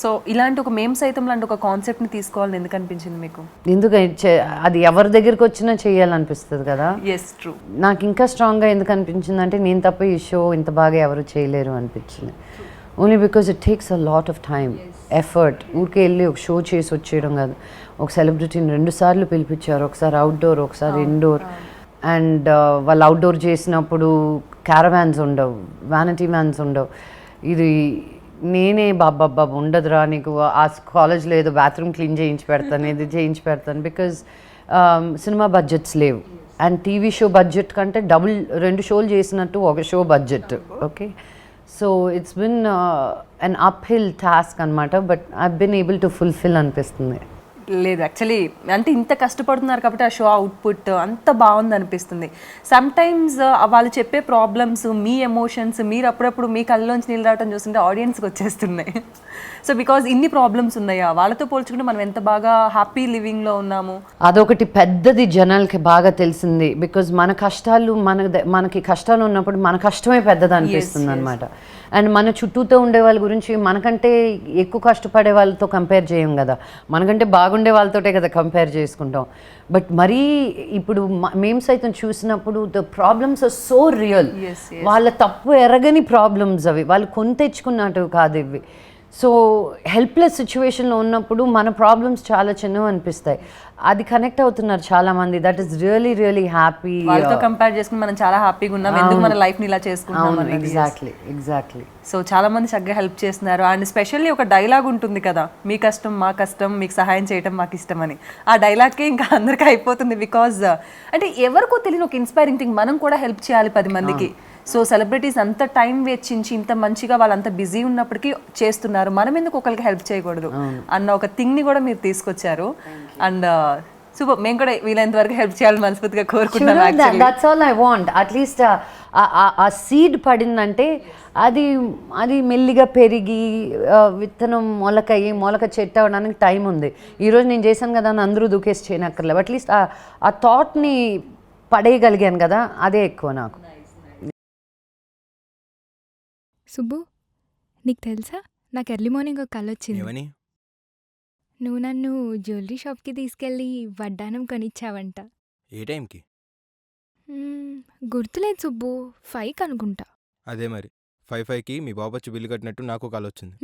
So ఇలాంటి ఒక మేము సైతం లాంటి ఒక కాన్సెప్ట్ని తీసుకోవాలని ఎందుకు అనిపించింది మీకు? అది ఎవరి దగ్గరికి వచ్చినా చేయాలనిపిస్తుంది కదా. Yes, true. నాకు ఇంకా స్ట్రాంగ్గా ఎందుకు అనిపించింది అంటే నేను తప్ప ఈ షో ఇంత బాగా ఎవరు చేయలేరు అనిపించింది. Only because it takes a lot of time, effort. ఊరికే వెళ్ళి ఒక షో చేసి వచ్చేయడం కాదు. ఒక సెలబ్రిటీని 2 సార్లు పిలిపించారు, ఒకసారి అవుట్డోర్ ఒకసారి ఇండోర్. అండ్ వాళ్ళు అవుట్డోర్ చేసినప్పుడు క్యారవాన్స్ ఉండవు, వ్యానిటీ వ్యాన్స్ ఉండవు. ఇది నేనే బాబా ఉండదురా నీకు ఆ కాలేజ్లో ఏదో బాత్రూమ్ క్లీన్ చేయించి పెడతాను, ఇది చేయించి పెడతాను. బికాజ్ సినిమా బడ్జెట్స్ లేవు. అండ్ టీవీ షో బడ్జెట్ కంటే డబుల్ 2 షోలు చేసినట్టు ఒక show budget. Okay, so it's been an uphill task అనమాట. But I been able to fulfil అనిపిస్తుంది. లేదు, యాక్చువల్లీ అంటే ఇంత కష్టపడుతున్నారు కాబట్టి ఆ షో అవుట్పుట్ అంత బాగుంది అనిపిస్తుంది. సమ్ టైమ్స్ వాళ్ళు చెప్పే ప్రాబ్లమ్స్, మీ ఎమోషన్స్, మీరు అప్పుడప్పుడు మీ కళ్ళలోంచి నీళ్ళు రావడం చూస్తుంటే ఆడియన్స్కి వచ్చేస్తున్నాయి. సో బికాజ్ ఇన్ని ప్రాబ్లమ్స్ ఉన్నాయా, వాళ్ళతో పోల్చుకుంటే మనం ఎంత బాగా హ్యాపీ లివింగ్లో ఉన్నాము. అదొకటి పెద్దది జనాలకి బాగా తెలిసింది. బికాజ్ మన కష్టాలు మనకి కష్టాలు ఉన్నప్పుడు మన కష్టమే పెద్దది అనిపిస్తుంది అనమాట. అండ్ మన చుట్టూతో ఉండే వాళ్ళ గురించి మనకంటే ఎక్కువ కష్టపడే వాళ్ళతో కంపేర్ చేయం కదా, మనకంటే బాగుండే వాళ్ళతోటే కదా కంపేర్ చేసుకుంటాం. బట్ మరీ ఇప్పుడు మేము సైతం చూసినప్పుడు the problems are so real. వాళ్ళ తప్పు ఎరగని ప్రాబ్లమ్స్ అవి, వాళ్ళు కొని తెచ్చుకున్నట్టు కాదు ఇవి. సో హెల్ప్లెస్ సిచ్యువేషన్లో ఉన్నప్పుడు మన ప్రాబ్లమ్స్ చాలా చిన్నవి అనిపిస్తాయి. అది కనెక్ట్ అవుతున్నారు చాలామంది. That is really really happy. వాళ్ళతో కంపేర్ చేసుకుని మనం చాలా హ్యాపీగా ఉన్నాం, ఎందుకు మన లైఫ్ని ఇలా చేసుకుంటాం. ఎగ్జాక్ట్లీ. సో చాలా మంది చక్కగా హెల్ప్ చేస్తున్నారు. అండ్ స్పెషల్లీ ఒక డైలాగ్ ఉంటుంది కదా, మీ కష్టం మా కష్టం, మీకు సహాయం చేయడం మాకు ఇష్టం అని. ఆ డైలాగ్కే ఇంకా అందరికీ అయిపోతుంది. బికాజ్ అంటే ఎవరికో తెలియని ఒక ఇన్స్పైరింగ్ థింగ్, మనం కూడా హెల్ప్ చేయాలి 10 మందికి. సో సెలబ్రిటీస్ అంత టైం వెచ్చించి ఇంత మంచిగా వాళ్ళంత బిజీ ఉన్నప్పటికీ చేస్తున్నారు, మనం ఎందుకు ఒకరికి హెల్ప్ చేయకూడదు అన్న ఒక థింగ్ని కూడా మీరు తీసుకొచ్చారు. అండ్ సూపర్, మేము కూడా వీలైనంత వరకు హెల్ప్ చేయాలని మనస్ఫూర్తిగా కోరుకుంటున్నాం. That's all I want. At least ఆ సీడ్ పడిందంటే అది మెల్లిగా పెరిగి విత్తనం మొలక చెట్టు అవ్వడానికి టైం ఉంది. ఈరోజు నేను చేశాను కదా అని అందరూ దూకేసి చేయనక్కర్లేదు. అట్లీస్ట్ ఆ థాట్ని పడేయగలిగాను కదా, అదే ఎక్కువ నాకు. సుబ్బు, నీకు తెలుసా నాకు ఎర్లీ మార్నింగ్ ఒక కల వచ్చింది. నువ్వు నన్ను జ్యువెలరీ షాప్కి తీసుకెళ్ళి వడ్డానం కొనిచ్చావంట. ఏ టైంకి? గుర్తులేదు సుబ్బు, 5కి అనుకుంటా. అదే మరి 5కి మీ బాబు వచ్చి బిల్లు కట్టినట్టు నాకు కాల్ వచ్చింది.